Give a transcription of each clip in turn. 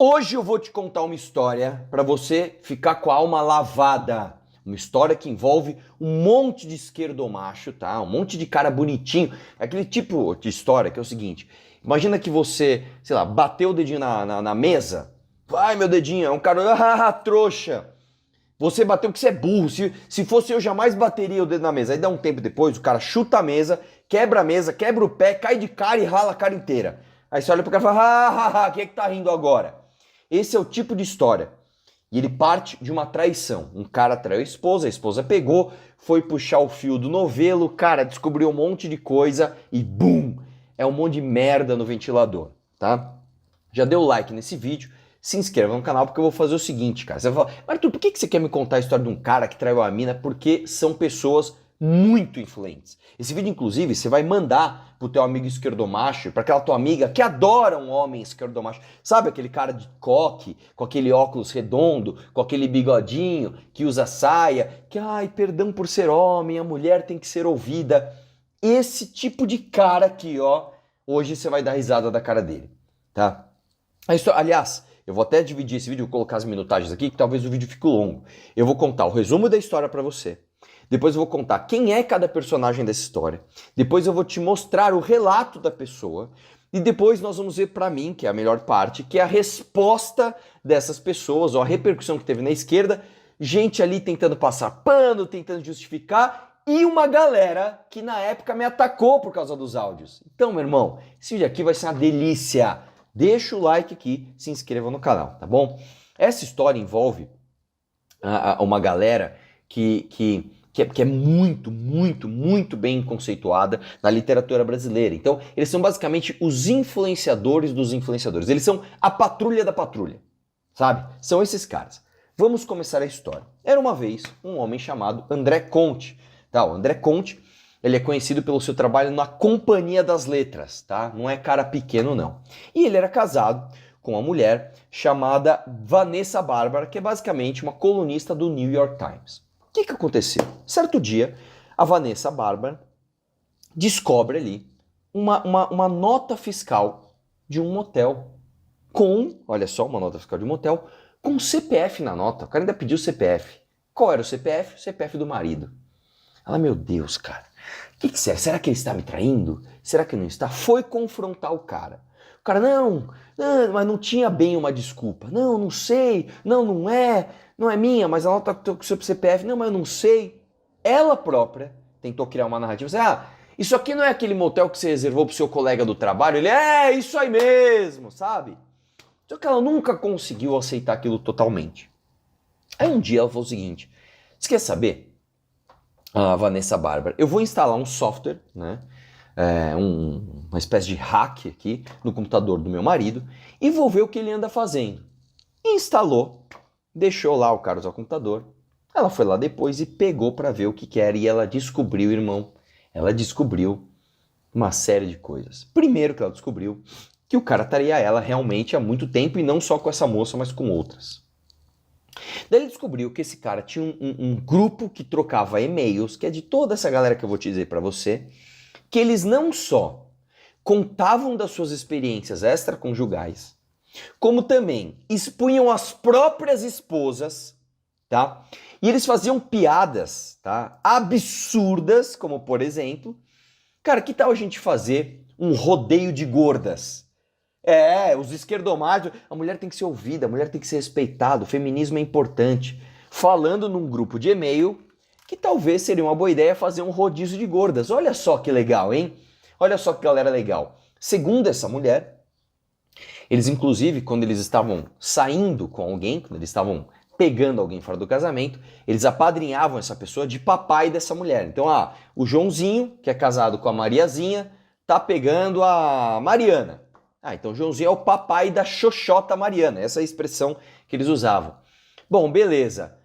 Hoje eu vou te contar uma história para você ficar com a alma lavada. Uma história que envolve um monte de esquerdomacho, tá? Um monte de cara bonitinho. É aquele tipo de história que é o seguinte. Imagina que você, sei lá, bateu o dedinho na mesa. Ai, meu dedinho, é um cara, trouxa. Você bateu porque você é burro. Se fosse eu, jamais bateria o dedo na mesa. Aí dá um tempo depois, o cara chuta a mesa, quebra o pé, cai de cara e rala a cara inteira. Aí você olha pro cara e fala, quem é que tá rindo agora? Esse é o tipo de história. E ele parte de uma traição. Um cara traiu a esposa pegou, foi puxar o fio do novelo, cara, descobriu um monte de coisa e BUM! É um monte de merda no ventilador, tá? Já deu like nesse vídeo, se inscreva no canal porque eu vou fazer o seguinte, cara. Você vai falar, Arthur, por que você quer me contar a história de um cara que traiu a mina? Porque são pessoas muito influentes. Esse vídeo, inclusive, você vai mandar pro teu amigo esquerdomacho, pra aquela tua amiga que adora um homem esquerdomacho. Sabe aquele cara de coque, com aquele óculos redondo, com aquele bigodinho, que usa saia, que, ai, perdão por ser homem, a mulher tem que ser ouvida. Esse tipo de cara aqui, ó, hoje você vai dar risada da cara dele, tá? Aliás, eu vou até dividir esse vídeo, vou colocar as minutagens aqui, que talvez o vídeo fique longo. Eu vou contar o resumo da história pra você. Depois eu vou contar quem é cada personagem dessa história. Depois eu vou te mostrar o relato da pessoa. E depois nós vamos ver pra mim, que é a melhor parte, que é a resposta dessas pessoas, ou a repercussão que teve na esquerda. Gente ali tentando passar pano, tentando justificar. E uma galera que na época me atacou por causa dos áudios. Então, meu irmão, esse vídeo aqui vai ser uma delícia. Deixa o like aqui, se inscreva no canal, tá bom? Essa história envolve uma galera que é muito bem conceituada na literatura brasileira. Então, eles são basicamente os influenciadores dos influenciadores. Eles são a patrulha da patrulha, sabe? São esses caras. Vamos começar a história. Era uma vez um homem chamado André Conte. Tá, o André Conte, ele é conhecido pelo seu trabalho na Companhia das Letras, tá? Não é cara pequeno, não. E ele era casado com uma mulher chamada Vanessa Bárbara, que é basicamente uma colunista do New York Times. O que aconteceu? Certo dia, a Vanessa Bárbara descobre ali uma nota fiscal de um motel com, olha só, uma nota fiscal de um motel com CPF na nota. O cara ainda pediu CPF. Qual era o CPF? O CPF do marido. Ela, meu Deus, cara, o que será? Será que ele está me traindo? Será que não está? Foi confrontar o cara. O cara, não, mas não tinha bem uma desculpa. Não sei, não é minha, mas ela tá com o seu CPF. Não, mas eu não sei. Ela própria tentou criar uma narrativa. Isso aqui não é aquele motel que você reservou pro seu colega do trabalho? Ele, isso aí mesmo, sabe? Só que ela nunca conseguiu aceitar aquilo totalmente. Aí um dia ela falou o seguinte, você quer saber? A Vanessa Bárbara, eu vou instalar um software, né? Uma espécie de hack aqui no computador do meu marido e vou ver o que ele anda fazendo. Instalou, deixou lá o cara usar o computador. Ela foi lá depois e pegou para ver o que era e ela descobriu, irmão, ela descobriu uma série de coisas. Primeiro que ela descobriu que o cara traía ela realmente há muito tempo e não só com essa moça, mas com outras. Daí ele descobriu que esse cara tinha um grupo que trocava e-mails, que é de toda essa galera que eu vou te dizer para você, que eles não só contavam das suas experiências extraconjugais, como também expunham as próprias esposas, tá? E eles faziam piadas, tá? Absurdas, como por exemplo, cara, que tal a gente fazer um rodeio de gordas? Os esquerdomachos, a mulher tem que ser ouvida, a mulher tem que ser respeitada, o feminismo é importante. Falando num grupo de e-mail que talvez seria uma boa ideia fazer um rodízio de gordas. Olha só que legal, hein? Olha só que galera legal. Segundo essa mulher, eles inclusive, quando eles estavam saindo com alguém, quando eles estavam pegando alguém fora do casamento, eles apadrinhavam essa pessoa de papai dessa mulher. Então, o Joãozinho, que é casado com a Mariazinha, tá pegando a Mariana. Então Joãozinho é o papai da Xoxota Mariana, essa é a expressão que eles usavam. Bom, beleza.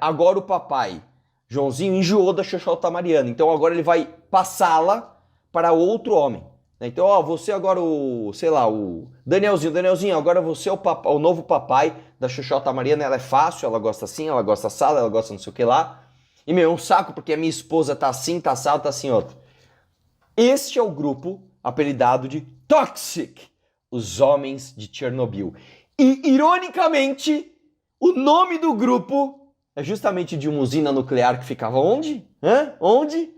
Agora o papai, Joãozinho, enjoou da Xoxota Mariana, então agora ele vai passá-la para outro homem. Então, você agora o Danielzinho, agora você é o novo papai da Xoxota Mariana, ela é fácil, ela gosta assim, ela gosta assada, ela gosta não sei o que lá. E, é um saco porque a minha esposa tá assim, tá assado, tá assim, outro. Este é o grupo apelidado de Toxic, os homens de Chernobyl. E, ironicamente, o nome do grupo é justamente de uma usina nuclear que ficava onde? Onde?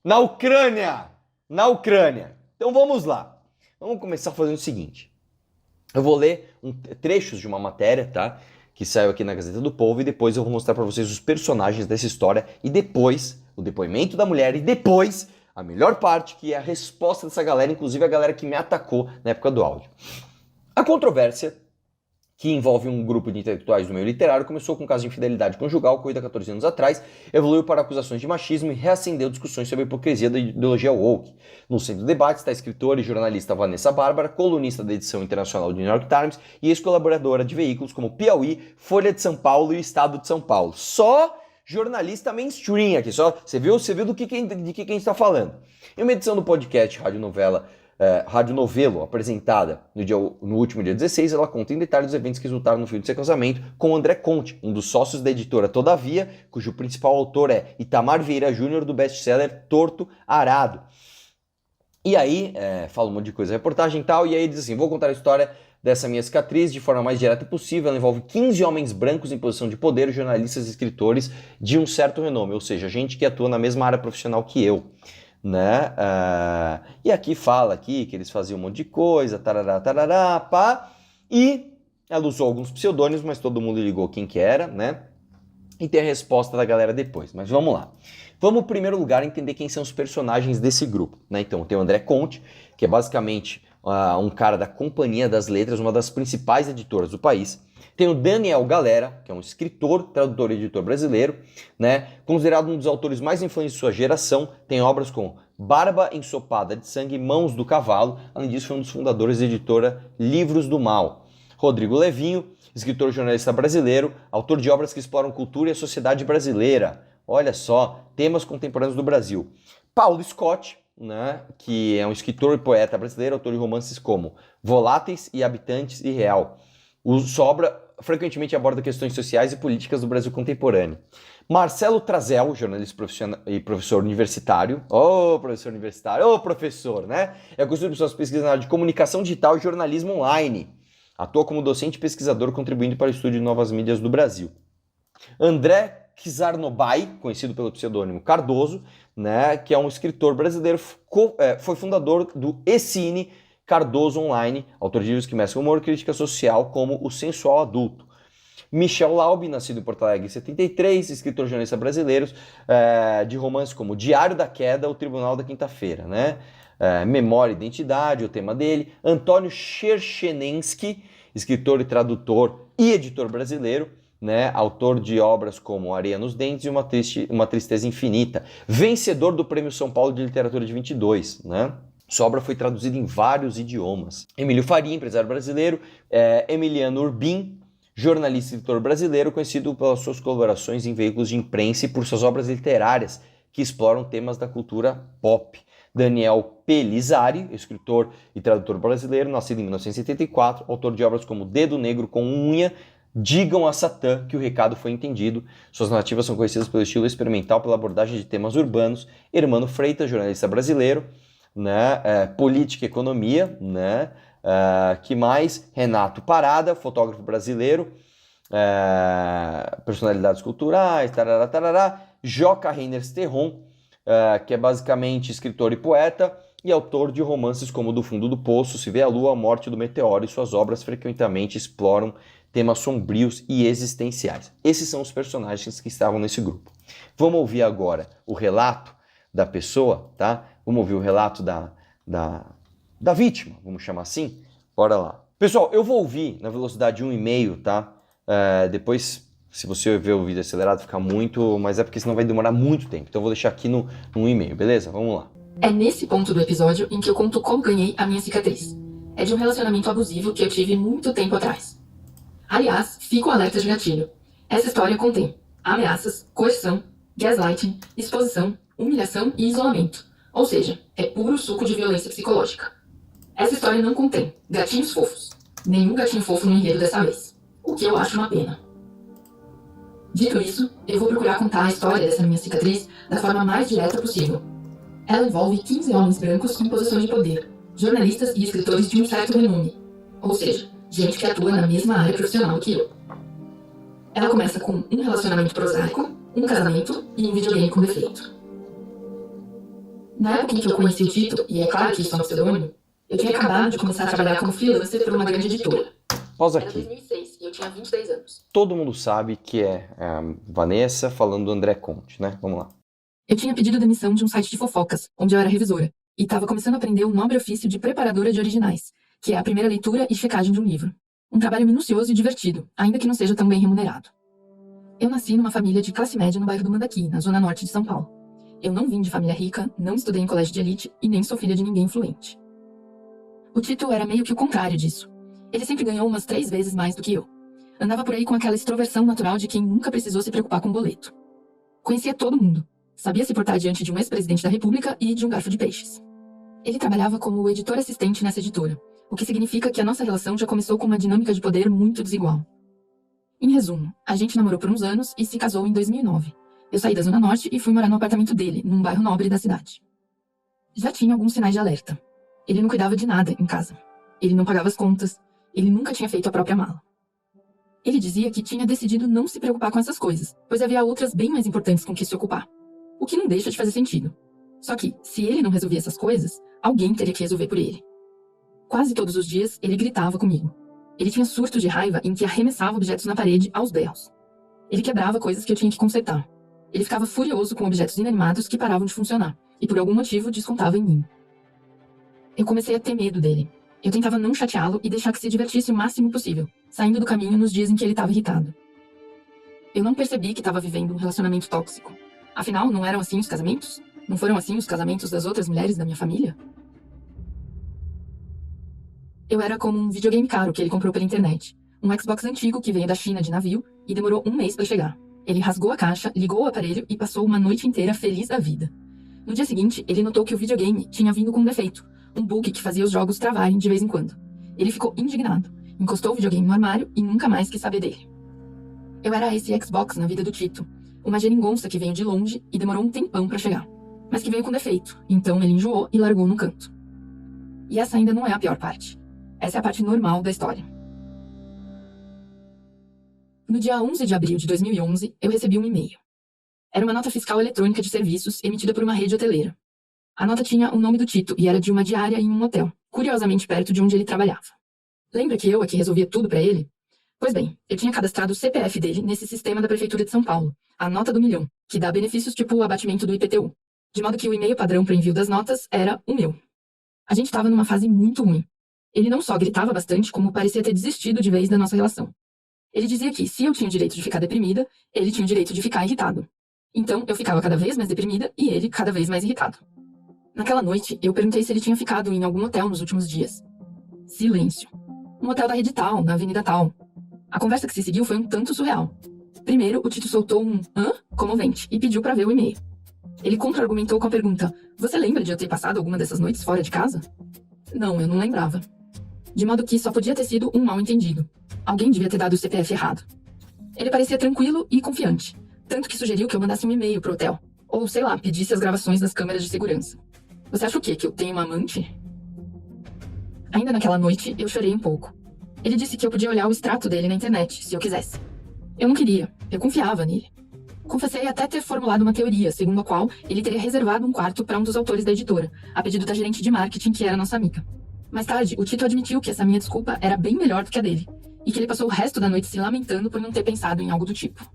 Na Ucrânia! Na Ucrânia. Então vamos lá. Vamos começar fazendo o seguinte. Eu vou ler trechos de uma matéria, tá? Que saiu aqui na Gazeta do Povo, e depois eu vou mostrar para vocês os personagens dessa história, e depois o depoimento da mulher, e depois a melhor parte, que é a resposta dessa galera, inclusive a galera que me atacou na época do áudio. A controvérsia, que envolve um grupo de intelectuais do meio literário, começou com um caso de infidelidade conjugal ocorrido há 14 anos atrás, evoluiu para acusações de machismo e reacendeu discussões sobre a hipocrisia da ideologia woke. No centro do debate está a escritora e jornalista Vanessa Bárbara, colunista da edição internacional do New York Times e ex-colaboradora de veículos como Piauí, Folha de São Paulo e Estado de São Paulo. Só jornalista mainstream aqui, só você viu de que a gente está falando. Em uma edição do podcast Rádio Novelo, apresentada no último dia 16, ela conta em detalhes os eventos que resultaram no filme de seu casamento com André Conte, um dos sócios da editora Todavia, cujo principal autor é Itamar Vieira Júnior, do best-seller Torto Arado. E aí, fala um monte de coisa, reportagem e tal, e aí diz assim, vou contar a história dessa minha cicatriz de forma mais direta possível. Ela envolve 15 homens brancos em posição de poder, jornalistas e escritores de um certo renome, ou seja, gente que atua na mesma área profissional que eu. Né? E aqui fala aqui que eles faziam um monte de coisa, tarará, tarará, pá, e ela usou alguns pseudônimos, mas todo mundo ligou quem que era, né? E tem a resposta da galera depois, mas vamos lá. Vamos, em primeiro lugar, entender quem são os personagens desse grupo, né? Então, tem o André Conte, que é basicamente um cara da Companhia das Letras, uma das principais editoras do país. Tem o Daniel Galera, que é um escritor, tradutor e editor brasileiro, né? Considerado um dos autores mais influentes de sua geração, tem obras como Barba Ensopada de Sangue e Mãos do Cavalo. Além disso, foi um dos fundadores da editora Livros do Mal. Rodrigo Levinho, escritor e jornalista brasileiro, autor de obras que exploram cultura e a sociedade brasileira. Olha só, temas contemporâneos do Brasil. Paulo Scott, né, que é um escritor e poeta brasileiro, autor de romances como Voláteis e Habitantes e Real. Sua obra frequentemente aborda questões sociais e políticas do Brasil contemporâneo. Marcelo Trazel, jornalista e professor universitário. Professor universitário, professor, né? É conhecido por suas pesquisas na área de comunicação digital e jornalismo online. Atua como docente e pesquisador, contribuindo para o estudo de novas mídias do Brasil. André Czarnobyl, conhecido pelo pseudônimo Cardoso, né, que é um escritor brasileiro, foi fundador do E-Cine Cardoso Online, autor de livros que mesclam humor e crítica social, como O Sensual Adulto. Michel Laub, nascido em Porto Alegre em 73, escritor e jornalista brasileiro, de romances como Diário da Queda, O Tribunal da Quinta-feira, né? Memória e Identidade, o tema dele. Antônio Cherchenensky, escritor e tradutor e editor brasileiro, né? Autor de obras como Areia nos Dentes e Uma Tristeza Infinita. Vencedor do Prêmio São Paulo de Literatura de 22, né? Sua obra foi traduzida em vários idiomas. Emílio Faria, empresário brasileiro. Emiliano Urbim, jornalista e escritor brasileiro, conhecido pelas suas colaborações em veículos de imprensa e por suas obras literárias que exploram temas da cultura pop. Daniel Pelizari, escritor e tradutor brasileiro, nascido em 1974, autor de obras como Dedo Negro com Unha, Digam a Satã que o recado foi entendido. Suas narrativas são conhecidas pelo estilo experimental, pela abordagem de temas urbanos. Hermano Freitas, jornalista brasileiro, né? Política e economia, né? Que mais? Renato Parada, fotógrafo brasileiro, personalidades culturais, tarará, tarará. Joca Reiners Terron, que é basicamente escritor e poeta e autor de romances como Do Fundo do Poço, Se Vê a Lua, A Morte do Meteoro, e suas obras frequentemente exploram temas sombrios e existenciais. Esses são os personagens que estavam nesse grupo. Vamos ouvir agora o relato da pessoa, tá? Vamos ouvir o relato da vítima, vamos chamar assim? Bora lá. Pessoal, eu vou ouvir na velocidade 1,5, tá? Depois, se você ver o vídeo acelerado, fica muito, mas é porque senão vai demorar muito tempo. Então eu vou deixar aqui no 1,5, beleza? Vamos lá. É nesse ponto do episódio em que eu conto como ganhei a minha cicatriz. É de um relacionamento abusivo que eu tive muito tempo atrás. Aliás, fico alerta de gatilho. Essa história contém ameaças, coerção, gaslighting, exposição, humilhação e isolamento. Ou seja, é puro suco de violência psicológica. Essa história não contém gatinhos fofos. Nenhum gatinho fofo no enredo dessa vez. O que eu acho uma pena. Dito isso, eu vou procurar contar a história dessa minha cicatriz da forma mais direta possível. Ela envolve 15 homens brancos em posição de poder, jornalistas e escritores de um certo renome. Ou seja, gente que atua na mesma área profissional que eu. Ela começa com um relacionamento prosaico, um casamento e um videogame com defeito. Na época em que eu conheci o Tito, e é claro que isso é um pseudônimo, eu tinha acabado de começar a trabalhar como freelancer por uma grande editora. Pausa Era aqui. 2006 e eu tinha 23 anos. Todo mundo sabe que é a Vanessa falando do André Conte, né? Vamos lá. Eu tinha pedido demissão de um site de fofocas, onde eu era revisora, e estava começando a aprender o nobre ofício de preparadora de originais, que é a primeira leitura e checagem de um livro. Um trabalho minucioso e divertido, ainda que não seja tão bem remunerado. Eu nasci numa família de classe média no bairro do Mandaqui, na zona norte de São Paulo. Eu não vim de família rica, não estudei em colégio de elite e nem sou filha de ninguém influente. O Tito era meio que o contrário disso. Ele sempre ganhou umas 3 vezes mais do que eu. Andava por aí com aquela extroversão natural de quem nunca precisou se preocupar com boleto. Conhecia todo mundo. Sabia se portar diante de um ex-presidente da República e de um garfo de peixes. Ele trabalhava como editor assistente nessa editora, o que significa que a nossa relação já começou com uma dinâmica de poder muito desigual. Em resumo, a gente namorou por uns anos e se casou em 2009. Eu saí da Zona Norte e fui morar no apartamento dele, num bairro nobre da cidade. Já tinha alguns sinais de alerta. Ele não cuidava de nada em casa. Ele não pagava as contas. Ele nunca tinha feito a própria mala. Ele dizia que tinha decidido não se preocupar com essas coisas, pois havia outras bem mais importantes com que se ocupar. O que não deixa de fazer sentido. Só que, se ele não resolvia essas coisas, alguém teria que resolver por ele. Quase todos os dias, ele gritava comigo. Ele tinha surtos de raiva em que arremessava objetos na parede aos berros. Ele quebrava coisas que eu tinha que consertar. Ele ficava furioso com objetos inanimados que paravam de funcionar, e por algum motivo descontava em mim. Eu comecei a ter medo dele. Eu tentava não chateá-lo e deixar que se divertisse o máximo possível, saindo do caminho nos dias em que ele estava irritado. Eu não percebi que estava vivendo um relacionamento tóxico. Afinal, não eram assim os casamentos? Não foram assim os casamentos das outras mulheres da minha família? Eu era como um videogame caro que ele comprou pela internet. Um Xbox antigo que veio da China de navio e demorou 1 mês para chegar. Ele rasgou a caixa, ligou o aparelho e passou uma noite inteira feliz da vida. No dia seguinte, ele notou que o videogame tinha vindo com um defeito, um bug que fazia os jogos travarem de vez em quando. Ele ficou indignado, encostou o videogame no armário e nunca mais quis saber dele. Eu era esse Xbox na vida do Tito, uma geringonça que veio de longe e demorou um tempão para chegar, mas que veio com defeito, então ele enjoou e largou no canto. E essa ainda não é a pior parte. Essa é a parte normal da história. No dia 11 de abril de 2011, eu recebi um e-mail. Era uma nota fiscal eletrônica de serviços emitida por uma rede hoteleira. A nota tinha o nome do Tito e era de uma diária em um hotel, curiosamente perto de onde ele trabalhava. Lembra que eu aqui resolvia tudo para ele? Pois bem, eu tinha cadastrado o CPF dele nesse sistema da Prefeitura de São Paulo, a Nota do Milhão, que dá benefícios tipo o abatimento do IPTU. De modo que o e-mail padrão para envio das notas era o meu. A gente estava numa fase muito ruim. Ele não só gritava bastante, como parecia ter desistido de vez da nossa relação. Ele dizia que, se eu tinha o direito de ficar deprimida, ele tinha o direito de ficar irritado. Então, eu ficava cada vez mais deprimida e ele cada vez mais irritado. Naquela noite, eu perguntei se ele tinha ficado em algum hotel nos últimos dias. Silêncio. Um hotel da rede tal, na avenida tal. A conversa que se seguiu foi um tanto surreal. Primeiro, o Tito soltou um "hã?" comovente e pediu para ver o e-mail. Ele contra-argumentou com a pergunta: "Você lembra de eu ter passado alguma dessas noites fora de casa?" Não, eu não lembrava. De modo que só podia ter sido um mal-entendido. Alguém devia ter dado o CPF errado. Ele parecia tranquilo e confiante, tanto que sugeriu que eu mandasse um e-mail pro hotel. Ou, sei lá, pedisse as gravações das câmeras de segurança. Você acha o quê? Que eu tenho uma amante? Ainda naquela noite, eu chorei um pouco. Ele disse que eu podia olhar o extrato dele na internet, se eu quisesse. Eu não queria. Eu confiava nele. Confessei até ter formulado uma teoria, segundo a qual ele teria reservado um quarto para um dos autores da editora, a pedido da gerente de marketing, que era nossa amiga. Mais tarde, o Tito admitiu que essa minha desculpa era bem melhor do que a dele, e que ele passou o resto da noite se lamentando por não ter pensado em algo do tipo.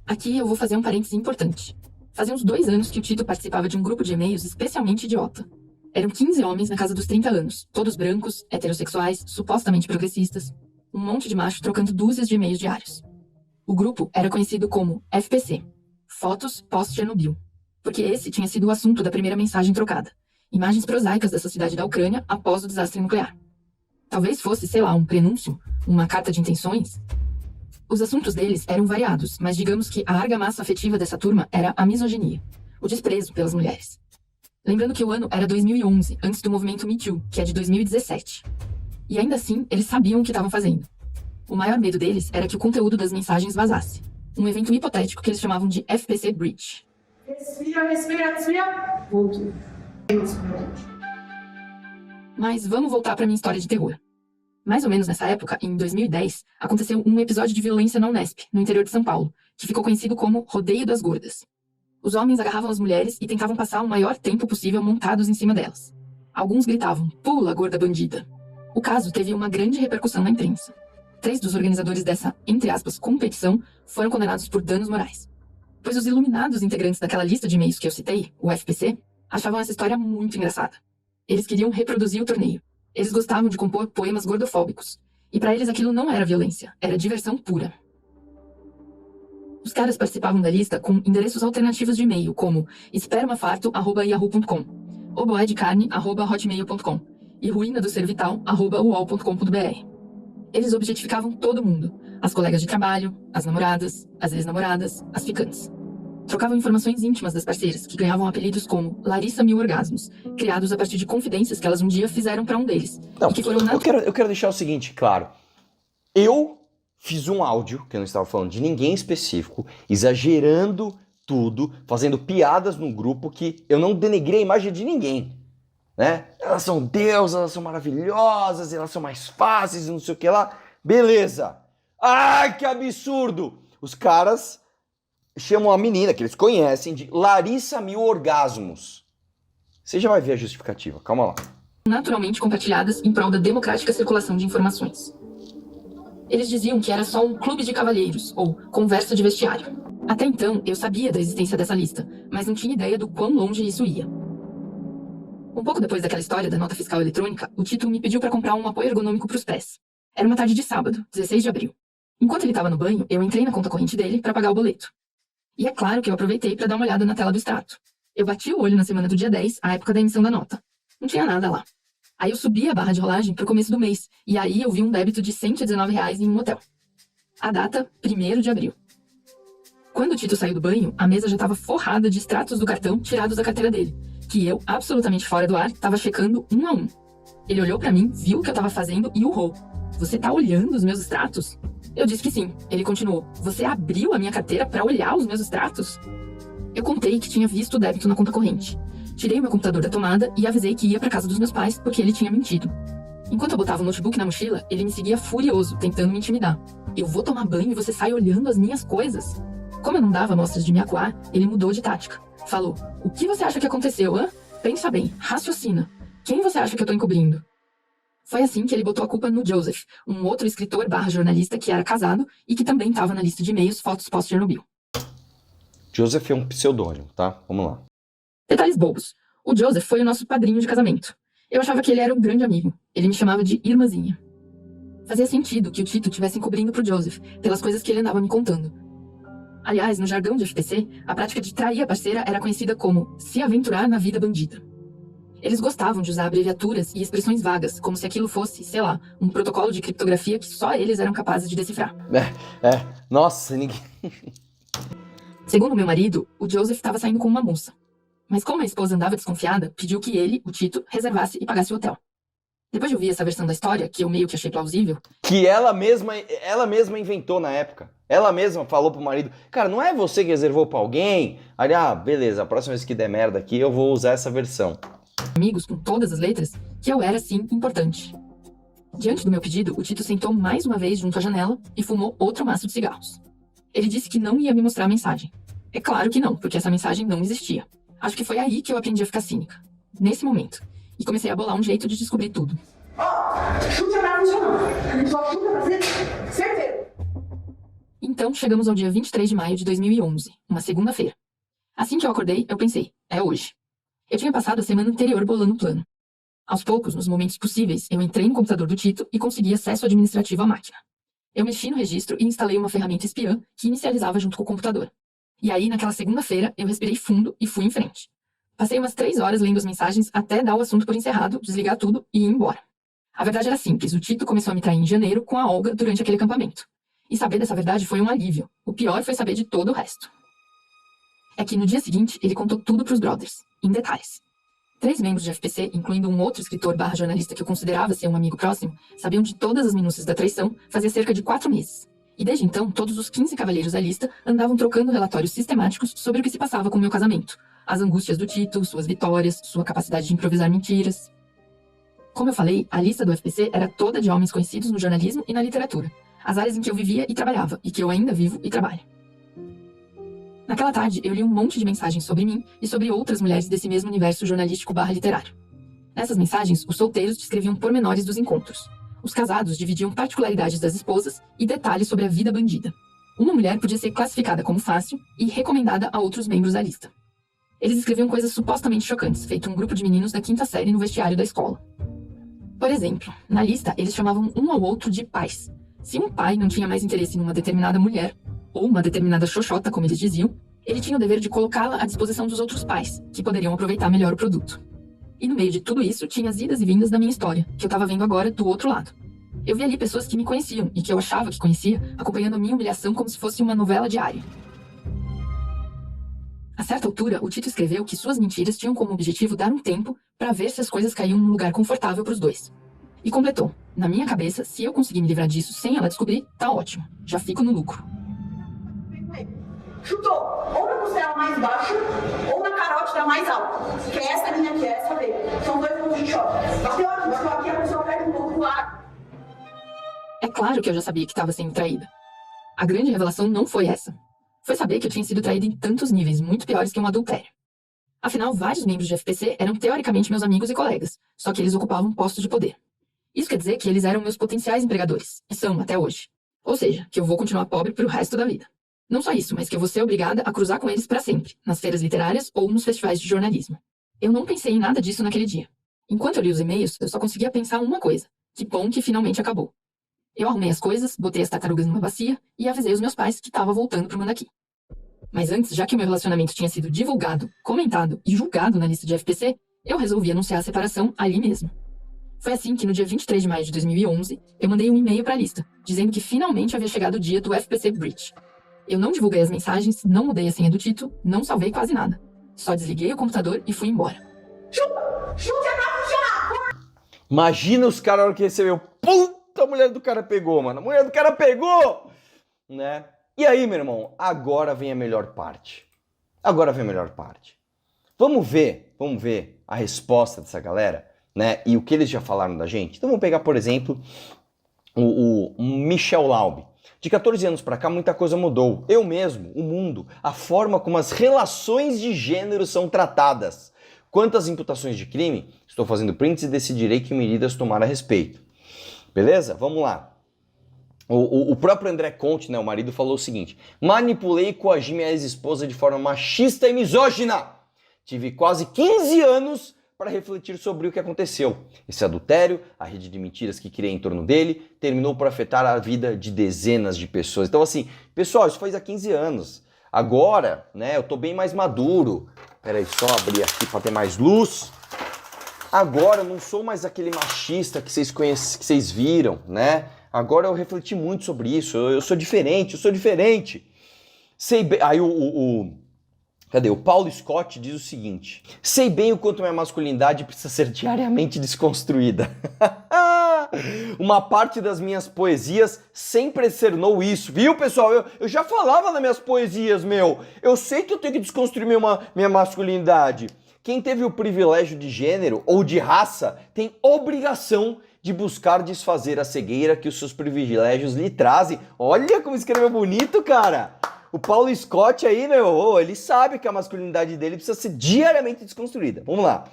Aqui eu vou fazer um parêntese importante. Fazia uns 2 anos que o Tito participava de um grupo de e-mails especialmente idiota. Eram 15 homens na casa dos 30 anos, todos brancos, heterossexuais, supostamente progressistas. Um monte de macho trocando dúzias de e-mails diários. O grupo era conhecido como FPC, Fotos Pós-Chernobyl, porque esse tinha sido o assunto da primeira mensagem trocada. Imagens prosaicas dessa cidade da Ucrânia após o desastre nuclear. Talvez fosse, sei lá, um prenúncio, uma carta de intenções. Os assuntos deles eram variados, mas digamos que a argamassa afetiva dessa turma era a misoginia, o desprezo pelas mulheres. Lembrando que o ano era 2011, antes do movimento Me Too, que é de 2017. E ainda assim, eles sabiam o que estavam fazendo. O maior medo deles era que o conteúdo das mensagens vazasse. Um evento hipotético que eles chamavam de FPC Breach. Respira. Voltou. Mas vamos voltar para minha história de terror. Mais ou menos nessa época, em 2010, aconteceu um episódio de violência na Unesp, no interior de São Paulo, que ficou conhecido como Rodeio das Gordas. Os homens agarravam as mulheres e tentavam passar o maior tempo possível montados em cima delas. Alguns gritavam, "Pula, gorda bandida!". O caso teve uma grande repercussão na imprensa. 3 dos organizadores dessa, entre aspas, competição foram condenados por danos morais. Pois os iluminados integrantes daquela lista de e-mails que eu citei, o FPC, achavam essa história muito engraçada. Eles queriam reproduzir o torneio. Eles gostavam de compor poemas gordofóbicos. E pra eles aquilo não era violência, era diversão pura. Os caras participavam da lista com endereços alternativos de e-mail, como espermafarto@yahoo.com, oboedecarne@hotmail.com e ruinadocervital@uol.com.br. Eles objetificavam todo mundo, as colegas de trabalho, as namoradas, as ex-namoradas, as ficantes. Trocavam informações íntimas das parceiras, que ganhavam apelidos como Larissa Mil Orgasmos, criados a partir de confidências que elas um dia fizeram pra um deles. Não, e que foram eu quero deixar o seguinte claro. Eu fiz um áudio, que eu não estava falando de ninguém específico, exagerando tudo, fazendo piadas no grupo que eu não denegrei a imagem de ninguém, né? Elas são deusas, elas são maravilhosas, elas são mais fáceis e não sei o que lá. Beleza. Ai, que absurdo! Os caras chamam a menina, que eles conhecem, de Larissa Mil Orgasmos. Você já vai ver a justificativa, calma lá. Naturalmente compartilhadas em prol da democrática circulação de informações. Eles diziam que era só um clube de cavalheiros, ou conversa de vestiário. Até então, eu sabia da existência dessa lista, mas não tinha ideia do quão longe isso ia. Um pouco depois daquela história da nota fiscal eletrônica, o Tito me pediu para comprar um apoio ergonômico para os pés. Era uma tarde de sábado, 16 de abril. Enquanto ele estava no banho, eu entrei na conta corrente dele para pagar o boleto. E é claro que eu aproveitei para dar uma olhada na tela do extrato. Eu bati o olho na semana do dia 10, a época da emissão da nota. Não tinha nada lá. Aí eu subi a barra de rolagem pro começo do mês, e aí eu vi um débito de R$119 em um hotel. A data, 1º de abril. Quando o Tito saiu do banho, a mesa já estava forrada de extratos do cartão tirados da carteira dele, que eu, absolutamente fora do ar, estava checando um a um. Ele olhou pra mim, viu o que eu tava fazendo e urrou. "Você tá olhando os meus extratos?" Eu disse que sim. Ele continuou. "Você abriu a minha carteira pra olhar os meus extratos?" Eu contei que tinha visto o débito na conta corrente. Tirei o meu computador da tomada e avisei que ia pra casa dos meus pais porque ele tinha mentido. Enquanto eu botava o notebook na mochila, ele me seguia furioso, tentando me intimidar. "Eu vou tomar banho e você sai olhando as minhas coisas." Como eu não dava mostras de me acuar, ele mudou de tática. Falou: "O que você acha que aconteceu, hã? Pensa bem, raciocina. Quem você acha que eu tô encobrindo?" Foi assim que ele botou a culpa no Joseph, um outro escritor / jornalista que era casado e que também estava na lista de e-mails fotos pós-Chernobyl. Joseph é um pseudônimo, tá? Vamos lá. Detalhes bobos. O Joseph foi o nosso padrinho de casamento. Eu achava que ele era um grande amigo. Ele me chamava de irmãzinha. Fazia sentido que o Tito estivesse encobrindo pro Joseph, pelas coisas que ele andava me contando. Aliás, no jargão de FPC, a prática de trair a parceira era conhecida como se aventurar na vida bandida. Eles gostavam de usar abreviaturas e expressões vagas, como se aquilo fosse, sei lá, um protocolo de criptografia que só eles eram capazes de decifrar. Nossa, ninguém... Segundo meu marido, o Joseph estava saindo com uma moça. Mas como a esposa andava desconfiada, pediu que ele, o Tito, reservasse e pagasse o hotel. Depois de ouvir essa versão da história, que eu meio que achei plausível... Que ela mesma inventou na época. Ela mesma falou pro marido: "Cara, não é você que reservou pra alguém?" Aí, beleza, a próxima vez que der merda aqui, eu vou usar essa versão. Amigos com todas as letras, que eu era, sim, importante. Diante do meu pedido, o Tito sentou mais uma vez junto à janela e fumou outro maço de cigarros. Ele disse que não ia me mostrar a mensagem. É claro que não, porque essa mensagem não existia. Acho que foi aí que eu aprendi a ficar cínica. Nesse momento. E comecei a bolar um jeito de descobrir tudo. Chute a nada funcionando. A gente só chuta pra fazer certeza. Então, chegamos ao dia 23 de maio de 2011, uma segunda-feira. Assim que eu acordei, eu pensei, é hoje. Eu tinha passado a semana anterior bolando um plano. Aos poucos, nos momentos possíveis, eu entrei no computador do Tito e consegui acesso administrativo à máquina. Eu mexi no registro e instalei uma ferramenta espiã que inicializava junto com o computador. E aí, naquela segunda-feira, eu respirei fundo e fui em frente. Passei umas 3 horas lendo as mensagens até dar o assunto por encerrado, desligar tudo e ir embora. A verdade era simples, o Tito começou a me trair em janeiro com a Olga durante aquele acampamento. E saber dessa verdade foi um alívio. O pior foi saber de todo o resto. É que no dia seguinte, ele contou tudo pros brothers, em detalhes. 3 membros de FPC, incluindo um outro escritor / jornalista que eu considerava ser um amigo próximo, sabiam de todas as minúcias da traição fazia cerca de 4 meses. E desde então, todos os 15 cavalheiros da lista andavam trocando relatórios sistemáticos sobre o que se passava com o meu casamento. As angústias do Tito, suas vitórias, sua capacidade de improvisar mentiras. Como eu falei, a lista do FPC era toda de homens conhecidos no jornalismo e na literatura, as áreas em que eu vivia e trabalhava, e que eu ainda vivo e trabalho. Naquela tarde, eu li um monte de mensagens sobre mim e sobre outras mulheres desse mesmo universo jornalístico/literário. Nessas mensagens, os solteiros descreviam pormenores dos encontros. Os casados dividiam particularidades das esposas e detalhes sobre a vida bandida. Uma mulher podia ser classificada como fácil e recomendada a outros membros da lista. Eles escreviam coisas supostamente chocantes, feito um grupo de meninos da 5ª série no vestiário da escola. Por exemplo, na lista, eles chamavam um ao outro de pais. Se um pai não tinha mais interesse numa determinada mulher, ou uma determinada xoxota, como eles diziam, ele tinha o dever de colocá-la à disposição dos outros pais, que poderiam aproveitar melhor o produto. E no meio de tudo isso, tinha as idas e vindas da minha história, que eu estava vendo agora do outro lado. Eu vi ali pessoas que me conheciam, e que eu achava que conhecia, acompanhando a minha humilhação como se fosse uma novela diária. A certa altura, o Tito escreveu que suas mentiras tinham como objetivo dar um tempo para ver se as coisas caíam num lugar confortável para os dois. E completou: na minha cabeça, se eu conseguir me livrar disso sem ela descobrir, tá ótimo. Já fico no lucro. Chutou ou na costela mais baixa ou na carótida mais alta. Que é essa linha aqui, é essa veia. São 2 pontos de choque. Bateu aqui, a pessoa perde um pouco do ar. É claro que eu já sabia que estava sendo traída. A grande revelação não foi essa. Foi saber que eu tinha sido traída em tantos níveis, muito piores que um adultério. Afinal, vários membros de FPC eram teoricamente meus amigos e colegas, só que eles ocupavam postos de poder. Isso quer dizer que eles eram meus potenciais empregadores, e são até hoje. Ou seja, que eu vou continuar pobre pro resto da vida. Não só isso, mas que eu vou ser obrigada a cruzar com eles para sempre, nas feiras literárias ou nos festivais de jornalismo. Eu não pensei em nada disso naquele dia. Enquanto eu li os e-mails, eu só conseguia pensar uma coisa: que bom que finalmente acabou. Eu arrumei as coisas, botei as tartarugas numa bacia e avisei os meus pais que estava voltando pro Mandaki. Mas antes, já que o meu relacionamento tinha sido divulgado, comentado e julgado na lista de FPC, eu resolvi anunciar a separação ali mesmo. Foi assim que no dia 23 de maio de 2011, eu mandei um e-mail para a lista, dizendo que finalmente havia chegado o dia do FPC Bridge. Eu não divulguei as mensagens, não mudei a senha do Tito, não salvei quase nada. Só desliguei o computador e fui embora. Chuta! Chuta pra funcionar! Imagina os caras na hora que recebeu. Puta, a mulher do cara pegou, mano. A mulher do cara pegou! Né? E aí, meu irmão, agora vem a melhor parte. Agora vem a melhor parte. Vamos ver a resposta dessa galera, né? E o que eles já falaram da gente. Então vamos pegar, por exemplo, o Michel Laub. De 14 anos pra cá, muita coisa mudou. Eu mesmo, o mundo, a forma como as relações de gênero são tratadas. Quantas imputações de crime? Estou fazendo prints e decidirei que medidas tomar a respeito. Beleza? Vamos lá. O próprio André Conte, né, o marido, falou o seguinte: manipulei e coagi minha ex-esposa de forma machista e misógina. Tive quase 15 anos para refletir sobre o que aconteceu. Esse adultério, a rede de mentiras que criei em torno dele, terminou por afetar a vida de dezenas de pessoas. Então assim, pessoal, isso faz há 15 anos. Agora, né, eu tô bem mais maduro. Peraí, só abrir aqui para ter mais luz. Agora eu não sou mais aquele machista que vocês conhecem, que vocês viram, né? Agora eu refleti muito sobre isso. Eu sou diferente, eu sou diferente. Sei bem... Aí Cadê? O Paulo Scott diz o seguinte: sei bem o quanto minha masculinidade precisa ser diariamente desconstruída. Uma parte das minhas poesias sempre externou isso, viu, pessoal? Eu já falava nas minhas poesias, meu. Eu sei que eu tenho que desconstruir minha masculinidade. Quem teve o privilégio de gênero ou de raça tem obrigação de buscar desfazer a cegueira que os seus privilégios lhe trazem. Olha como escreveu bonito, cara! O Paulo Scott aí, meu, ele sabe que a masculinidade dele precisa ser diariamente desconstruída. Vamos lá.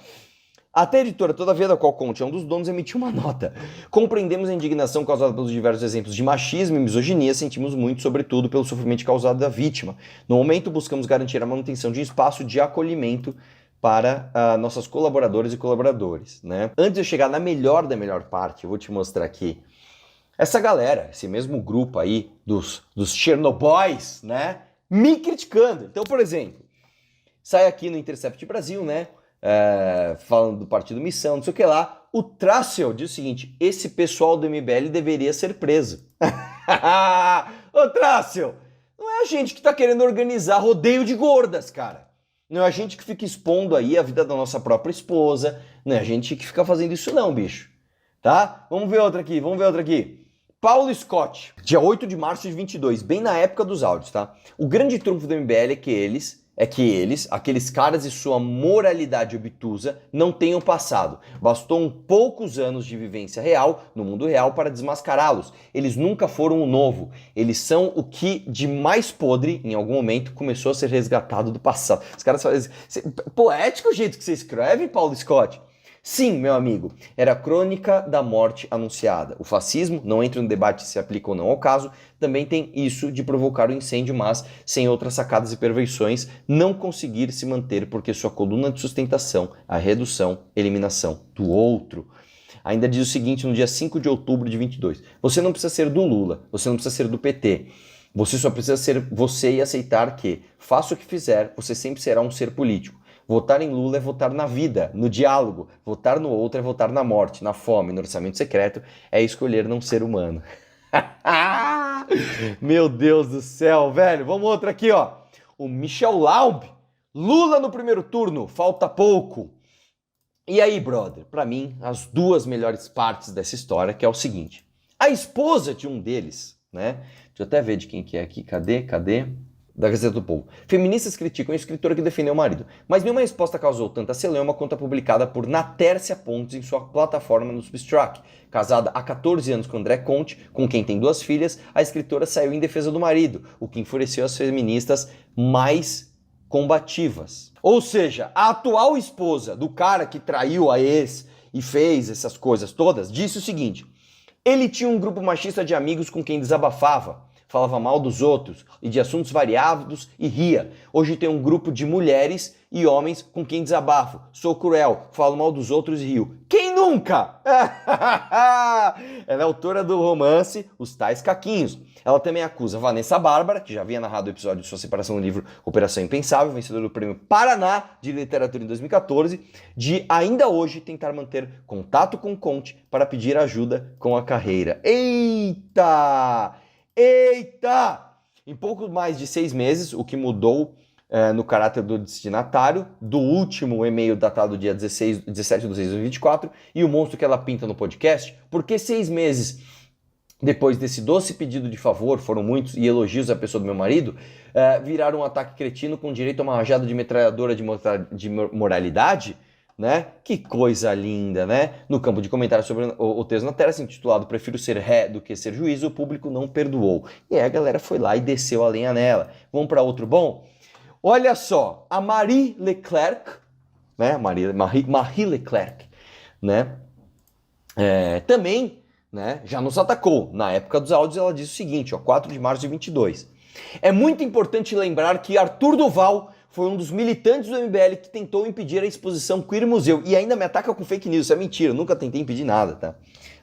Até a editora Todavia, da qual Conte é um dos donos, emitiu uma nota. Compreendemos a indignação causada pelos diversos exemplos de machismo e misoginia, sentimos muito, sobretudo, pelo sofrimento causado da vítima. No momento, buscamos garantir a manutenção de um espaço de acolhimento para nossas colaboradoras e colaboradores, né? Antes de eu chegar na melhor da melhor parte, eu vou te mostrar aqui essa galera, esse mesmo grupo aí dos Chernobyls, né, me criticando. Então, por exemplo, sai aqui no Intercept Brasil, né, falando do Partido Missão, não sei o que lá, o Trácio diz o seguinte: esse pessoal do MBL deveria ser preso. Ô Trácio, não é a gente que tá querendo organizar rodeio de gordas, cara. Não é a gente que fica expondo aí a vida da nossa própria esposa, não é a gente que fica fazendo isso não, bicho. Tá? Vamos ver outra aqui. Paulo Scott, dia 8 de março de 22, bem na época dos áudios, tá? O grande trunfo do MBL é que eles é que eles, aqueles caras e sua moralidade obtusa, não tenham passado. Bastou poucos anos de vivência real, no mundo real, para desmascará-los. Eles nunca foram o novo. Eles são o que de mais podre, em algum momento, começou a ser resgatado do passado. Os caras fazem... Poético o jeito que você escreve, Paulo Scott. Sim, meu amigo, era a crônica da morte anunciada. O fascismo, não entra no debate se aplica ou não ao caso, também tem isso de provocar o incêndio, mas, sem outras sacadas e perversões, não conseguir se manter porque sua coluna de sustentação, a redução, eliminação do outro. Ainda diz o seguinte no dia 5 de outubro de 22. Você não precisa ser do Lula, você não precisa ser do PT. Você só precisa ser você e aceitar que, faça o que fizer, você sempre será um ser político. Votar em Lula é votar na vida, no diálogo. Votar no outro é votar na morte, na fome, no orçamento secreto. É escolher não ser humano. Meu Deus do céu, velho. Vamos outro aqui, ó. O Michel Laub. Lula no primeiro turno, falta pouco. E aí, brother? Pra mim, as duas melhores partes dessa história, que é o seguinte. A esposa de um deles, né? Deixa eu até ver de quem que é aqui. Cadê? Da Gazeta do Povo. Feministas criticam a escritora que defendeu o marido, mas nenhuma resposta causou tanta celeuma quanto a publicada por Natércia Pontes em sua plataforma no Substrack. Casada há 14 anos com André Conte, com quem tem 2 filhas, a escritora saiu em defesa do marido, o que enfureceu as feministas mais combativas. Ou seja, a atual esposa do cara que traiu a ex e fez essas coisas todas, disse o seguinte: ele tinha um grupo machista de amigos com quem desabafava, falava mal dos outros e de assuntos variados e ria. Hoje tem um grupo de mulheres e homens com quem desabafo. Sou cruel, falo mal dos outros e rio. Quem nunca? Ela é autora do romance Os Tais Caquinhos. Ela também acusa Vanessa Bárbara, que já havia narrado o episódio de sua separação no livro Operação Impensável, vencedor do Prêmio Paraná de Literatura em 2014, de ainda hoje tentar manter contato com Conte para pedir ajuda com a carreira. Eita! Em pouco mais de 6 meses, o que mudou no caráter do destinatário, do último e-mail datado dia 17 de 6 de 2024, e o monstro que ela pinta no podcast, porque 6 meses depois desse doce pedido de favor, foram muitos, e elogios à pessoa do meu marido, viraram um ataque cretino com direito a uma rajada de metralhadora de moralidade, né? Que coisa linda, né? No campo de comentários sobre o texto na tela, intitulado Prefiro ser ré do que ser juiz, o público não perdoou. E aí a galera foi lá e desceu a lenha nela. Vamos para outro bom? Olha só, a Marie Leclerc, né? Marie Leclerc, né? Também, né? Já nos atacou. Na época dos áudios ela disse o seguinte, ó, 4 de março de 22. É muito importante lembrar que Arthur Duval foi um dos militantes do MBL que tentou impedir a exposição Queer Museu e ainda me ataca com fake news. Isso é mentira, eu nunca tentei impedir nada, tá?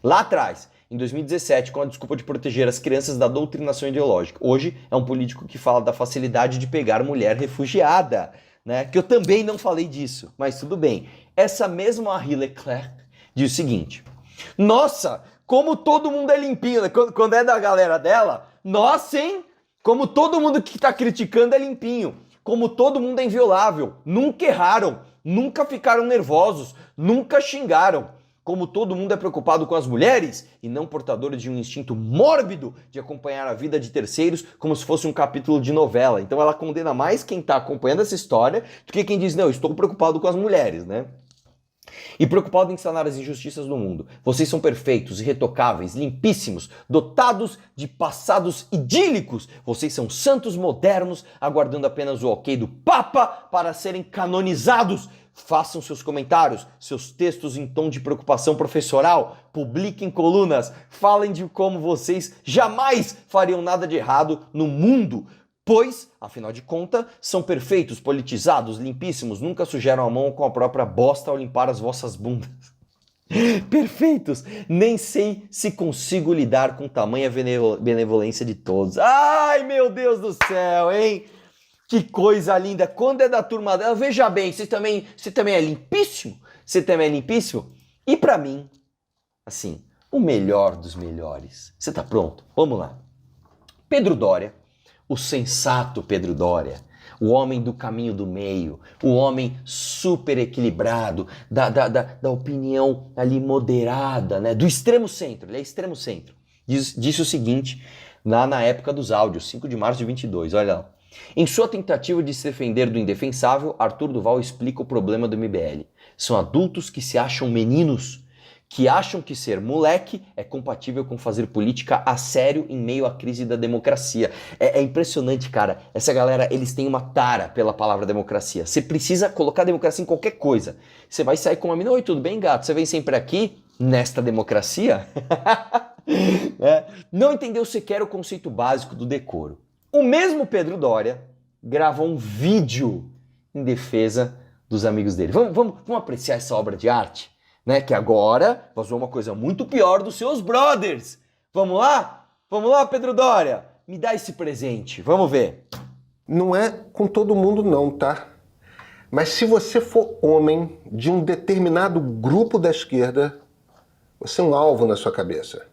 Lá atrás, em 2017, com a desculpa de proteger as crianças da doutrinação ideológica. Hoje é um político que fala da facilidade de pegar mulher refugiada, né? Que eu também não falei disso, mas tudo bem. Essa mesma Marie Leclerc diz o seguinte: nossa, como todo mundo é limpinho, né? Quando é da galera dela, nossa, hein? Como todo mundo que tá criticando é limpinho. Como todo mundo é inviolável, nunca erraram, nunca ficaram nervosos, nunca xingaram. Como todo mundo é preocupado com as mulheres e não portador de um instinto mórbido de acompanhar a vida de terceiros como se fosse um capítulo de novela. Então ela condena mais quem está acompanhando essa história do que quem diz, não, estou preocupado com as mulheres, né? E preocupado em sanar as injustiças do mundo. Vocês são perfeitos, irretocáveis, limpíssimos, dotados de passados idílicos. Vocês são santos modernos, aguardando apenas o ok do Papa para serem canonizados. Façam seus comentários, seus textos em tom de preocupação professoral, publiquem colunas, falem de como vocês jamais fariam nada de errado no mundo. Pois, afinal de contas, são perfeitos, politizados, limpíssimos, nunca sujaram a mão com a própria bosta ao limpar as vossas bundas. Perfeitos! Nem sei se consigo lidar com tamanha benevolência de todos. Ai, meu Deus do céu, hein? Que coisa linda! Quando é da turma dela, veja bem, você também é limpíssimo? Você também é limpíssimo? E pra mim, assim, o melhor dos melhores. Você tá pronto? Vamos lá. Pedro Doria. O sensato Pedro Doria, o homem do caminho do meio, o homem super equilibrado, da opinião ali moderada, né? Do extremo centro, ele é extremo centro. Disse o seguinte, na época dos áudios, 5 de março de 22, olha lá. Em sua tentativa de se defender do indefensável, Arthur Duval explica o problema do MBL. São adultos que se acham meninos, que acham que ser moleque é compatível com fazer política a sério em meio à crise da democracia. É impressionante, cara. Essa galera, eles têm uma tara pela palavra democracia. Você precisa colocar democracia em qualquer coisa. Você vai sair com uma mina, oi, tudo bem, gato? Você vem sempre aqui, nesta democracia? Não entendeu sequer o conceito básico do decoro. O mesmo Pedro Doria gravou um vídeo em defesa dos amigos dele. Vamos apreciar essa obra de arte? Né, que agora vazou uma coisa muito pior dos seus brothers. Vamos lá? Vamos lá, Pedro Doria? Me dá esse presente, vamos ver. Não é com todo mundo não, tá? Mas se você for homem de um determinado grupo da esquerda, você é um alvo na sua cabeça.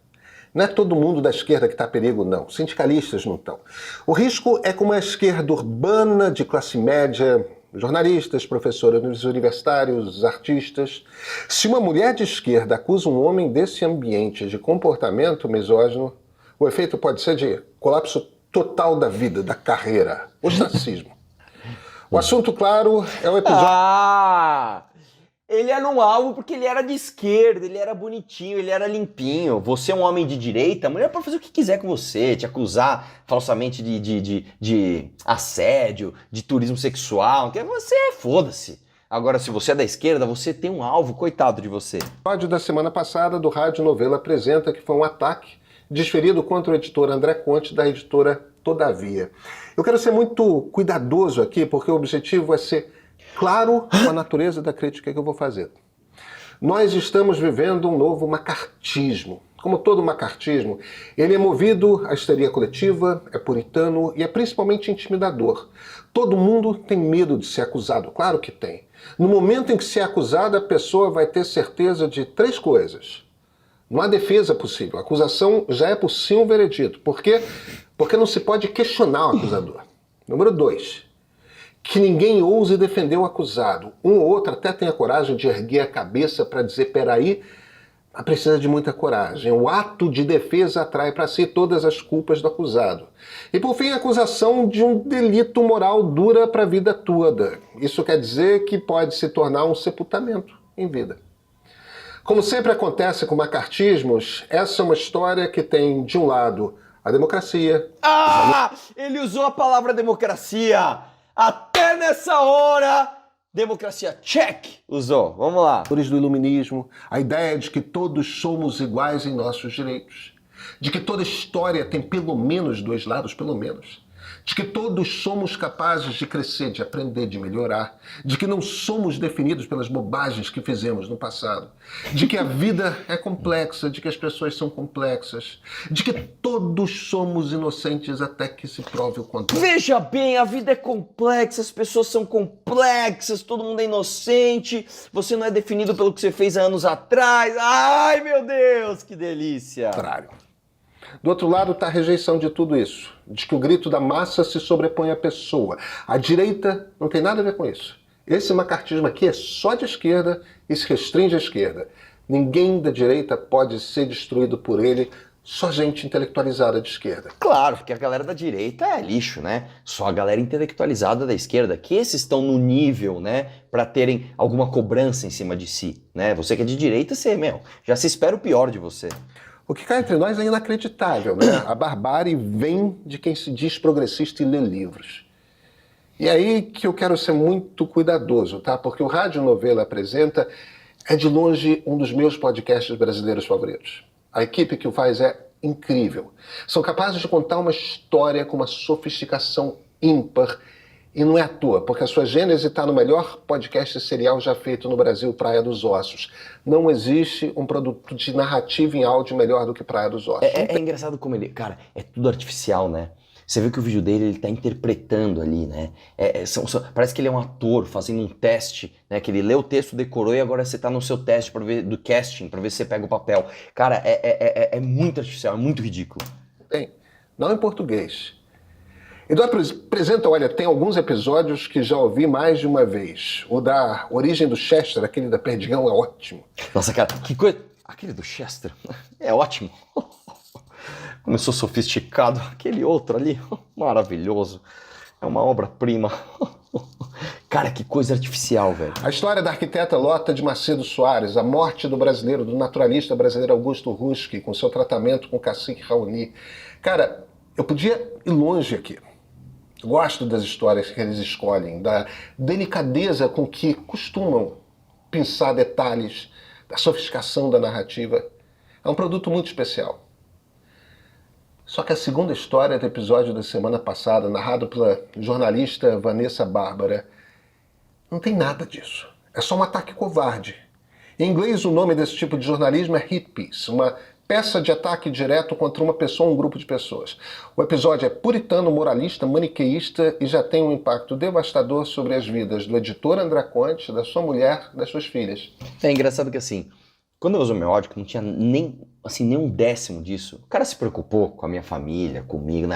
Não é todo mundo da esquerda que está a perigo, não. Sindicalistas não estão. O risco é com uma esquerda urbana, de classe média, jornalistas, professores universitários, artistas. Se uma mulher de esquerda acusa um homem desse ambiente de comportamento misógino, o efeito pode ser de colapso total da vida, da carreira, ostracismo. O assunto, claro, é o episódio... Ele era um alvo porque ele era de esquerda, ele era bonitinho, ele era limpinho. Você é um homem de direita, a mulher pode fazer o que quiser com você, te acusar falsamente de assédio, de turismo sexual. Você, foda-se. Agora, se você é da esquerda, você tem um alvo, coitado de você. O episódio da semana passada do Rádio Novela apresenta que foi um ataque desferido contra o editor André Conte, da editora Todavia. Eu quero ser muito cuidadoso aqui, porque o objetivo é ser claro com a natureza da crítica que eu vou fazer. Nós estamos vivendo um novo macartismo. Como todo macartismo, ele é movido à histeria coletiva, é puritano e é principalmente intimidador. Todo mundo tem medo de ser acusado, claro que tem. No momento em que se é acusado, a pessoa vai ter certeza de 3 coisas. Não há defesa possível, a acusação já é por si um veredito. Por quê? Porque não se pode questionar o acusador. Número 2. Que ninguém ouse defender o acusado. Um ou outro até tem a coragem de erguer a cabeça para dizer, peraí, mas precisa de muita coragem. O ato de defesa atrai para si todas as culpas do acusado. E por fim, a acusação de um delito moral dura para a vida toda. Isso quer dizer que pode se tornar um sepultamento em vida. Como sempre acontece com macartismos, essa é uma história que tem, de um lado, a democracia... Ele usou a palavra democracia! Até nessa hora, democracia, check, usou. Vamos lá. Do iluminismo, a ideia de que todos somos iguais em nossos direitos, de que toda história tem pelo menos 2 lados, pelo menos, de que todos somos capazes de crescer, de aprender, de melhorar, de que não somos definidos pelas bobagens que fizemos no passado, de que a vida é complexa, de que as pessoas são complexas, de que todos somos inocentes até que se prove o contrário. Veja bem, a vida é complexa, as pessoas são complexas, todo mundo é inocente, você não é definido pelo que você fez há anos atrás. Ai, meu Deus, que delícia! Do outro lado está a rejeição de tudo isso, de que o grito da massa se sobrepõe à pessoa. A direita não tem nada a ver com isso. Esse macartismo aqui é só de esquerda e se restringe à esquerda. Ninguém da direita pode ser destruído por ele, só gente intelectualizada de esquerda. Claro, porque a galera da direita é lixo, né? Só a galera intelectualizada da esquerda, que esses estão no nível, né, para terem alguma cobrança em cima de si, né? Você que é de direita, você, já se espera o pior de você. O que cá entre nós é inacreditável, né? A barbárie vem de quem se diz progressista e lê livros. E aí que eu quero ser muito cuidadoso, tá? Porque o Rádio Novela apresenta é de longe um dos meus podcasts brasileiros favoritos. A equipe que o faz é incrível. São capazes de contar uma história com uma sofisticação ímpar. E não é à toa, porque a sua gênese está no melhor podcast serial já feito no Brasil, Praia dos Ossos. Não existe um produto de narrativa em áudio melhor do que Praia dos Ossos. É engraçado como ele... Cara, é tudo artificial, né? Você vê que o vídeo dele, ele tá interpretando ali, né? Parece que ele é um ator fazendo um teste, né? Que ele lê o texto, decorou e agora você tá no seu teste pra ver, do casting, pra ver se você pega o papel. Cara, é muito artificial, é muito ridículo. Tem. Não em português. Eduardo apresenta, olha, tem alguns episódios que já ouvi mais de uma vez. O da origem do Chester, aquele da Perdigão, é ótimo. Nossa, cara, que coisa... Aquele do Chester é ótimo. Começou sofisticado. Aquele outro ali, maravilhoso. É uma obra-prima. Cara, que coisa artificial, velho. A história da arquiteta Lota de Macedo Soares, a morte do brasileiro, do naturalista brasileiro Augusto Ruski, com seu tratamento com o cacique Raoni. Cara, eu podia ir longe aqui. Eu gosto das histórias que eles escolhem, da delicadeza com que costumam pensar detalhes, da sofisticação da narrativa. É um produto muito especial. Só que a segunda história do episódio da semana passada, narrado pela jornalista Vanessa Bárbara, não tem nada disso. É só um ataque covarde. Em inglês, o nome desse tipo de jornalismo é hit piece, uma peça de ataque direto contra uma pessoa ou um grupo de pessoas. O episódio é puritano, moralista, maniqueísta e já tem um impacto devastador sobre as vidas do editor André Conte, da sua mulher, das suas filhas. É engraçado que assim, quando eu uso homeótico, não tinha nem um décimo disso. O cara se preocupou com a minha família, comigo.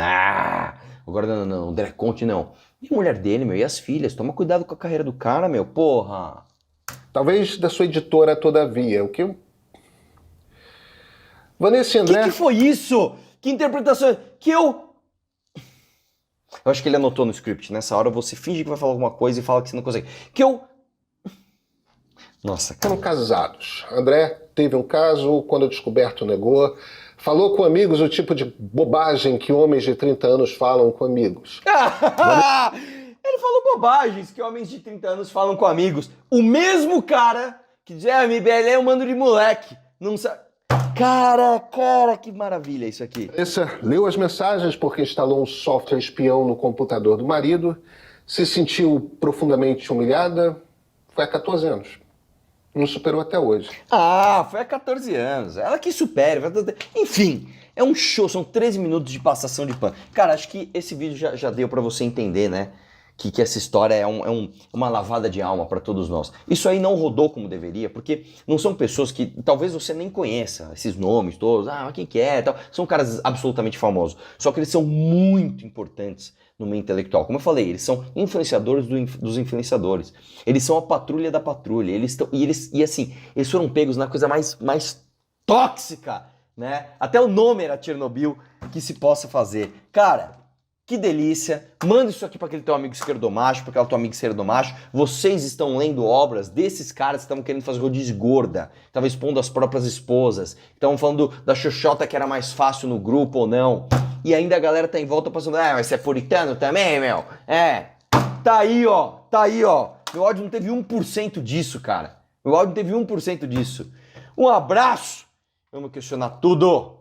Agora não, André Conte não. E a mulher dele, meu, e as filhas. Toma cuidado com a carreira do cara, meu, porra. Talvez da sua editora, todavia. O que eu... Vanessa e André... Que foi isso? Que interpretação? Eu acho que ele anotou no script. Nessa hora você finge que vai falar alguma coisa e fala que você não consegue. Nossa, cara. Foram casados. André teve um caso, quando descoberto negou. Falou com amigos o tipo de bobagem que homens de 30 anos falam com amigos. Ele falou bobagens que homens de 30 anos falam com amigos. O mesmo cara que diz, MBL é um mando de moleque. Não sabe... Cara, que maravilha isso aqui. Vanessa leu as mensagens porque instalou um software espião no computador do marido, se sentiu profundamente humilhada, foi há 14 anos. Não superou até hoje. Foi há 14 anos. Ela que supere. Enfim, é um show. São 13 minutos de passação de pano. Cara, acho que esse vídeo já deu pra você entender, né? Que essa história é uma lavada de alma pra todos nós. Isso aí não rodou como deveria, porque não são pessoas que talvez você nem conheça, esses nomes todos. Quem que é? Tal. São caras absolutamente famosos. Só que eles são muito importantes no meio intelectual. Como eu falei, eles são influenciadores dos influenciadores. Eles são a patrulha da patrulha. Eles foram pegos na coisa mais tóxica, né? Até o nome era Chernobyl, que se possa fazer. Cara, que delícia. Manda isso aqui para aquele teu amigo esquerdomacho, para aquela tua amiga esquerdomacho. Vocês estão lendo obras desses caras que estavam querendo fazer rodízio de gorda, estavam expondo as próprias esposas, estavam falando da xoxota que era mais fácil no grupo ou não. E ainda a galera tá em volta passando, mas você é puritano também, meu? Tá aí, ó. Meu áudio não teve 1% disso, cara. Meu áudio não teve 1% disso. Um abraço. Vamos questionar tudo.